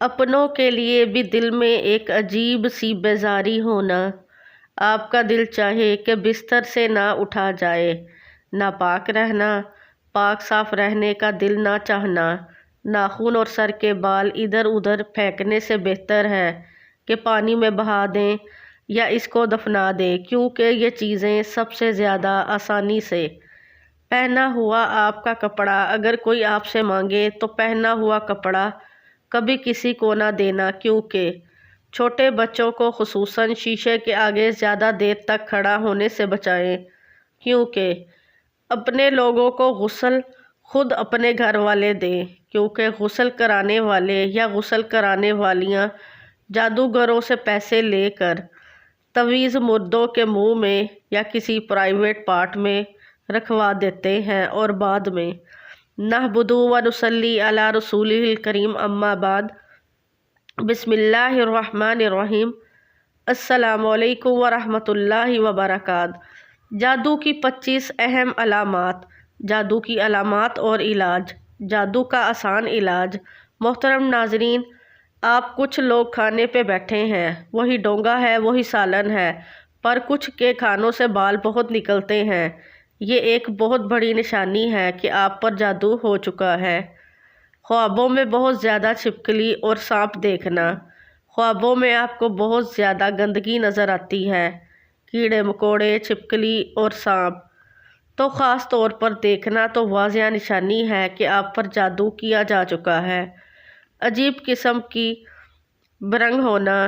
अपनों के लिए भी दिल में एक अजीब सी बेजारी होना। आपका दिल चाहे कि बिस्तर से ना उठा जाए। नापाक रहना, पाक साफ रहने का दिल ना चाहना। नाखून और सर के बाल इधर उधर फेंकने से बेहतर है कि पानी में बहा दें या इसको दफना दें, क्योंकि ये चीज़ें सबसे ज़्यादा आसानी से। पहना हुआ आपका कपड़ा अगर कोई आपसे मांगे तो पहना हुआ कपड़ा कभी किसी को ना देना, क्योंकि छोटे बच्चों को खुसूसन शीशे के आगे ज़्यादा देर तक खड़ा होने से बचाएं, क्योंकि अपने लोगों को गुस्ल खुद अपने घर वाले दें, क्योंकि गुस्ल कराने वाले या गुस्ल कराने वालियाँ जादूगरों से पैसे लेकर तवीज़ मुर्दों के मुंह में या किसी प्राइवेट पार्ट में रखवा देते हैं और बाद में नहबुदु व नुसल्ली अला रसूलिल करीम अम्मा बाद बिस्मिल्लाहिर्रहमानिर्रहीम अस्सलामुअलैकुम व रहमतुल्लाहि व बरकातहू। जादू की 25 अहम अलामात। जादू की अलामात और इलाज। जादू का आसान इलाज। मोहतरम नाजरीन, आप कुछ लोग खाने पे बैठे हैं, वही डोंगा है वही सालन है, पर कुछ के खानों से बाल बहुत निकलते हैं। ये एक बहुत बड़ी निशानी है कि आप पर जादू हो चुका है। ख्वाबों में बहुत ज़्यादा छिपकली और सांप देखना। ख्वाबों में आपको बहुत ज़्यादा गंदगी नज़र आती है, कीड़े मकोड़े, छिपकली और सांप तो ख़ास तौर पर देखना तो वाज़िया निशानी है कि आप पर जादू किया जा चुका है। अजीब किस्म की बरंग होना,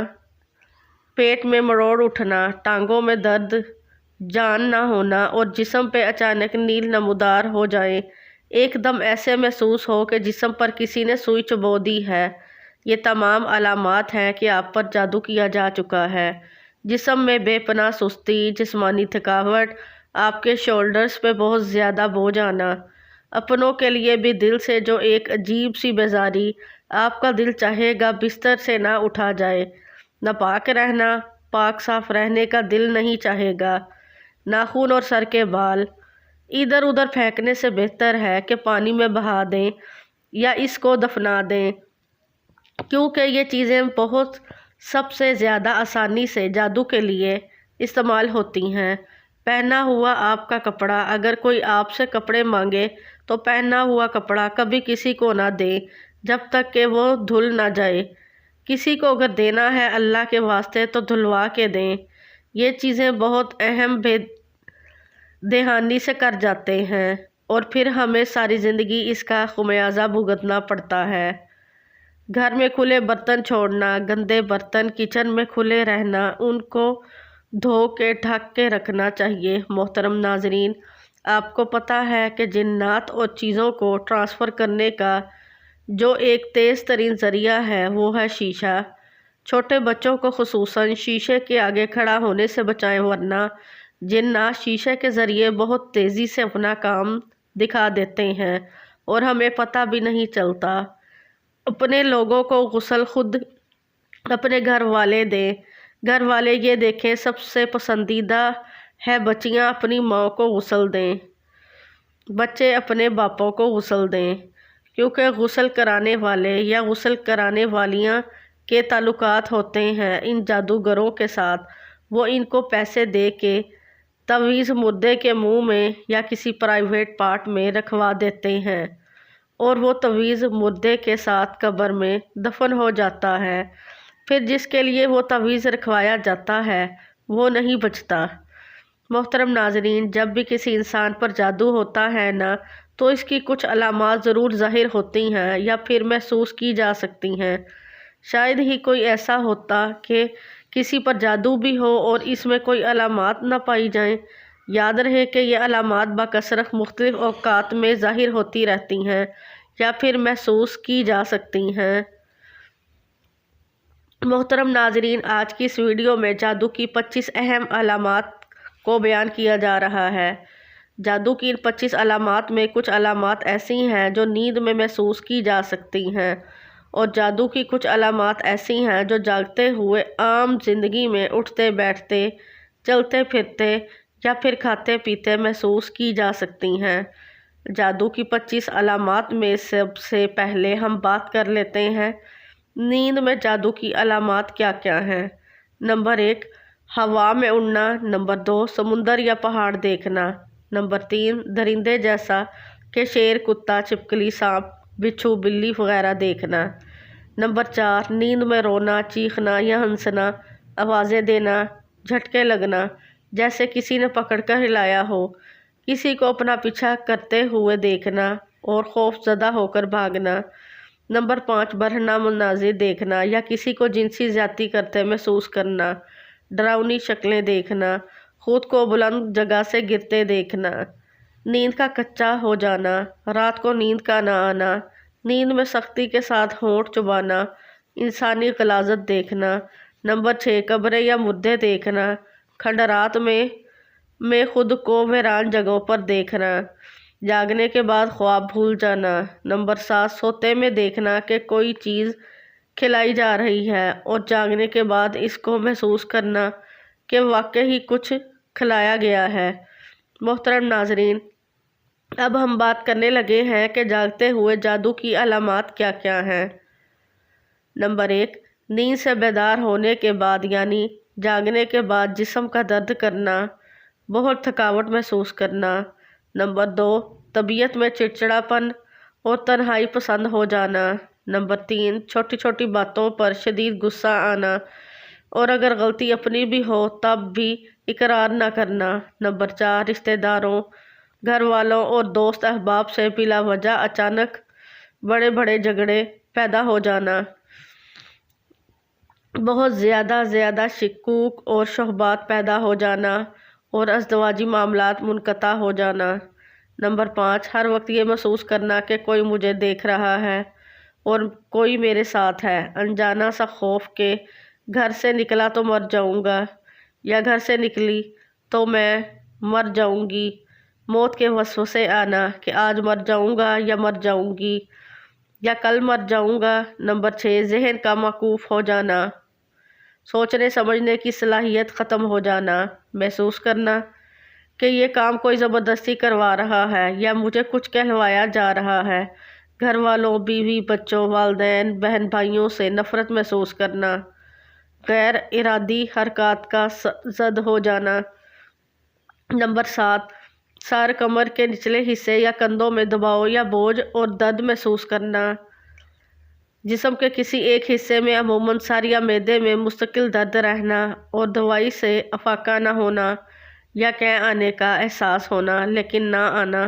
पेट में मरोड़ उठना, टांगों में दर्द, जान ना होना और जिस्म पे अचानक नील नमूदार हो जाए, एकदम ऐसे महसूस हो कि जिस्म पर किसी ने सुई चुभो दी है। ये तमाम अलामात हैं कि आप पर जादू किया जा चुका है। जिस्म में बेपनाह सुस्ती, जिस्मानी थकावट, आपके शोल्डर्स पे बहुत ज़्यादा बोझ आना, अपनों के लिए भी दिल से जो एक अजीब सी बेजारी, आपका दिल चाहेगा बिस्तर से ना उठा जाए। नापाक रहना, पाक साफ रहने का दिल नहीं चाहेगा। नाखून और सर के बाल इधर उधर फेंकने से बेहतर है कि पानी में बहा दें या इसको दफना दें, क्योंकि ये चीज़ें बहुत सबसे ज़्यादा आसानी से जादू के लिए इस्तेमाल होती हैं। पहना हुआ आपका कपड़ा अगर कोई आपसे कपड़े मांगे तो पहना हुआ कपड़ा कभी किसी को ना दें जब तक कि वो धुल ना जाए। किसी को अगर देना है अल्लाह के वास्ते तो धुलवा के दें। ये चीज़ें बहुत अहम बेदहानी से कर जाते हैं और फिर हमें सारी ज़िंदगी इसका खुमियाजा भुगतना पड़ता है। घर में खुले बर्तन छोड़ना, गंदे बर्तन किचन में खुले रहना, उनको धो के ढक के रखना चाहिए। मोहतरम नाजरीन, आपको पता है कि जिन्नात और चीज़ों को ट्रांसफ़र करने का जो एक तेज़ तरीन ज़रिया है वो है शीशा। छोटे बच्चों को खुसूसन शीशे के आगे खड़ा होने से बचाएं, वरना जिन्नात शीशे के ज़रिए बहुत तेज़ी से अपना काम दिखा देते हैं और हमें पता भी नहीं चलता। अपने लोगों को गुस्ल खुद अपने घर वाले दें। घर वाले ये देखें, सबसे पसंदीदा है बच्चियां अपनी माँ को गुस्ल दें, बच्चे अपने बापों को गुस्ल दें, क्योंकि गुस्ल कराने वाले या गुस्ल कराने वालियाँ के ताल्लुकात होते हैं इन जादूगरों के साथ। वो इनको पैसे दे के तवीज़ मुर्दे के मुंह में या किसी प्राइवेट पार्ट में रखवा देते हैं और वो तवीज़ मुर्दे के साथ कब्र में दफन हो जाता है। फिर जिसके लिए वो तवीज़ रखवाया जाता है वो नहीं बचता। मोहतरम नाजरीन, जब भी किसी इंसान पर जादू होता है ना, तो इसकी कुछ अलामात ज़रूर ज़ाहिर होती हैं या फिर महसूस की जा सकती हैं। शायद ही कोई ऐसा होता कि किसी पर जादू भी हो और इसमें कोई अलामात ना पाई जाएं। याद रहे कि ये अलामात बकसरत मुख्तलिफ़ औक़ात में ज़ाहिर होती रहती हैं या फिर महसूस की जा सकती हैं। मोहतरम नाजरीन, आज की इस वीडियो में जादू की 25 अहम अलामात को बयान किया जा रहा है। जादू की इन 25 अलामात में कुछ अलामात ऐसी हैं जो नींद में महसूस की जा सकती हैं और जादू की कुछ अलामात ऐसी हैं जो जागते हुए आम जिंदगी में उठते बैठते, चलते फिरते या फिर खाते पीते महसूस की जा सकती हैं। जादू की 25 अलामात में सबसे पहले हम बात कर लेते हैं نیند میں جادو کی علامات کیا کیا ہیں؟ نمبر 1، ہوا میں اڑنا۔ نمبر 2، سمندر یا پہاڑ دیکھنا۔ نمبر 3، درندے جیسا کہ شیر، کتا، چھپکلی، سانپ، بچھو، بلی وغیرہ دیکھنا۔ نمبر 4، نیند میں رونا، چیخنا یا ہنسنا، آوازیں دینا، جھٹکے لگنا جیسے کسی نے پکڑ کر ہلایا ہو، کسی کو اپنا پیچھا کرتے ہوئے دیکھنا اور خوف زدہ ہو کر بھاگنا۔ نمبر 5، برہنہ مناظر دیکھنا یا کسی کو جنسی زیادتی کرتے محسوس کرنا، ڈراؤنی شکلیں دیکھنا، خود کو بلند جگہ سے گرتے دیکھنا۔ نیند کا کچا ہو جانا، رات کو نیند کا نہ آنا، نیند میں سختی کے ساتھ ہونٹ چبانا، انسانی غلاظت دیکھنا۔ نمبر 6، قبریں یا مردے دیکھنا، کھنڈرات میں خود کو ویران جگہوں پر دیکھنا، جاگنے کے بعد خواب بھول جانا۔ نمبر 7، سوتے میں دیکھنا کہ کوئی چیز کھلائی جا رہی ہے اور جاگنے کے بعد اس کو محسوس کرنا کہ واقعی کچھ کھلایا گیا ہے۔ محترم ناظرین، اب ہم بات کرنے لگے ہیں کہ جاگتے ہوئے جادو کی علامات کیا کیا ہیں۔ نمبر 1، نیند سے بیدار ہونے کے بعد یعنی جاگنے کے بعد جسم کا درد کرنا، بہت تھکاوٹ محسوس کرنا۔ نمبر 2، طبیعت میں چڑچڑاپن اور تنہائی پسند ہو جانا۔ نمبر 3، چھوٹی چھوٹی باتوں پر شدید غصہ آنا اور اگر غلطی اپنی بھی ہو تب بھی اقرار نہ کرنا۔ نمبر 4، رشتہ داروں، گھر والوں اور دوست احباب سے بلا وجہ اچانک بڑے بڑے جھگڑے پیدا ہو جانا، بہت زیادہ شکوک اور شبہات پیدا ہو جانا اور ازدواجی معاملات منقطع ہو جانا۔ نمبر 5، ہر وقت یہ محسوس کرنا کہ کوئی مجھے دیکھ رہا ہے اور کوئی میرے ساتھ ہے، انجانا سا خوف کہ گھر سے نکلا تو مر جاؤں گا یا گھر سے نکلی تو میں مر جاؤں گی، موت کے وسوسے آنا کہ آج مر جاؤں گا یا مر جاؤں گی یا کل مر جاؤں گا۔ نمبر 6، ذہن کا موقوف ہو جانا، سوچنے سمجھنے کی صلاحیت ختم ہو جانا، محسوس کرنا کہ یہ کام کوئی زبردستی کروا رہا ہے یا مجھے کچھ کہلوایا جا رہا ہے، گھر والوں، بیوی، بچوں، والدین، بہن بھائیوں سے نفرت محسوس کرنا، غیر ارادی حرکات کا زد ہو جانا۔ نمبر 7، سر، کمر کے نچلے حصے یا کندھوں میں دباؤ یا بوجھ اور درد محسوس کرنا، جسم کے کسی ایک حصے میں عموماً سر یا معدے میں مستقل درد رہنا اور دوائی سے افاقہ نہ ہونا یا کہہ آنے کا احساس ہونا لیکن نہ آنا،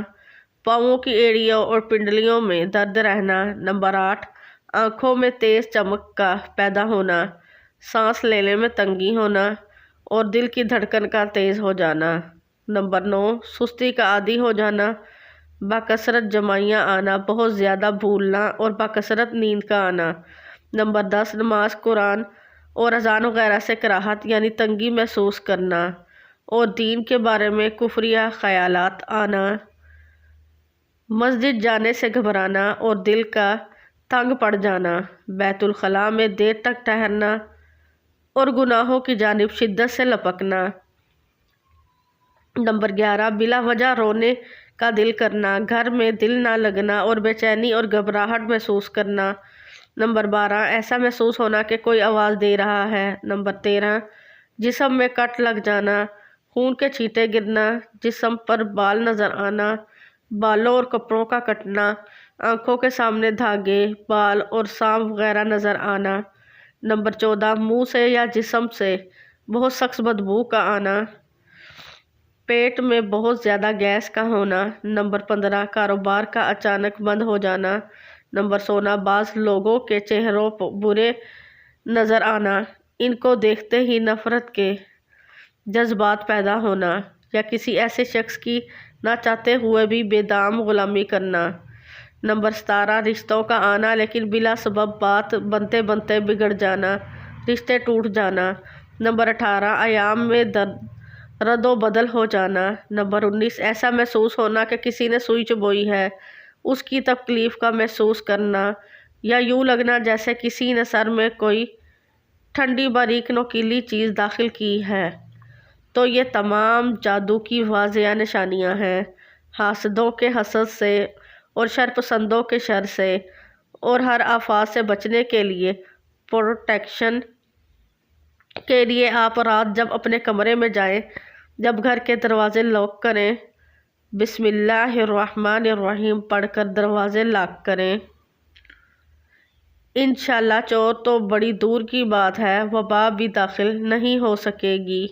پاؤں کی ایڑیوں اور پنڈلیوں میں درد رہنا۔ نمبر 8، آنکھوں میں تیز چمک کا پیدا ہونا، سانس لینے میں تنگی ہونا اور دل کی دھڑکن کا تیز ہو جانا۔ نمبر 9، سستی کا عادی ہو جانا، باکثرت جمائیاں آنا، بہت زیادہ بھولنا اور باکثرت نیند کا آنا۔ نمبر 10، نماز، قرآن اور اذان وغیرہ سے کراہت یعنی تنگی محسوس کرنا اور دین کے بارے میں کفریہ خیالات آنا، مسجد جانے سے گھبرانا اور دل کا تنگ پڑ جانا، بیت الخلاء میں دیر تک ٹھہرنا اور گناہوں کی جانب شدت سے لپکنا۔ نمبر 11، بلا وجہ رونے کا دل کرنا، گھر میں دل نہ لگنا اور بے چینی اور گھبراہٹ محسوس کرنا۔ نمبر 12، ایسا محسوس ہونا کہ کوئی آواز دے رہا ہے۔ نمبر 13، جسم میں کٹ لگ جانا، خون کے چھینٹے گرنا، جسم پر بال نظر آنا، بالوں اور کپڑوں کا کٹنا، آنکھوں کے سامنے دھاگے، بال اور سانپ وغیرہ نظر آنا۔ نمبر 14، منہ سے یا جسم سے بہت سخت بدبو کا آنا، پیٹ میں بہت زیادہ گیس کا ہونا۔ نمبر 15، کاروبار کا اچانک بند ہو جانا۔ نمبر 16، بعض لوگوں کے چہروں پر برے نظر آنا، ان کو دیکھتے ہی نفرت کے جذبات پیدا ہونا یا کسی ایسے شخص کی نہ چاہتے ہوئے بھی بے دام غلامی کرنا۔ نمبر 17، رشتوں کا آنا لیکن بلا سبب بات بنتے بنتے بگڑ جانا، رشتے ٹوٹ جانا۔ نمبر 18، ایام میں رد و بدل ہو جانا۔ نمبر 19، ایسا محسوس ہونا کہ کسی نے سوئی چبوئی ہے، اس کی تکلیف کا محسوس کرنا یا یوں لگنا جیسے کسی نے سر میں کوئی ٹھنڈی باریک نوکیلی چیز داخل کی ہے۔ تو یہ تمام جادو کی واضح نشانیاں ہیں۔ حاسدوں کے حسد سے اور شر پسندوں کے شر سے اور ہر آفات سے بچنے کے لیے پروٹیکشن کے لیے آپ رات جب اپنے کمرے میں جائیں، جب گھر کے دروازے لاک کریں، بسم اللہ الرحمن الرحیم پڑھ کر دروازے لاک کریں۔ انشاءاللہ چور تو بڑی دور کی بات ہے، وبا بھی داخل نہیں ہو سکے گی۔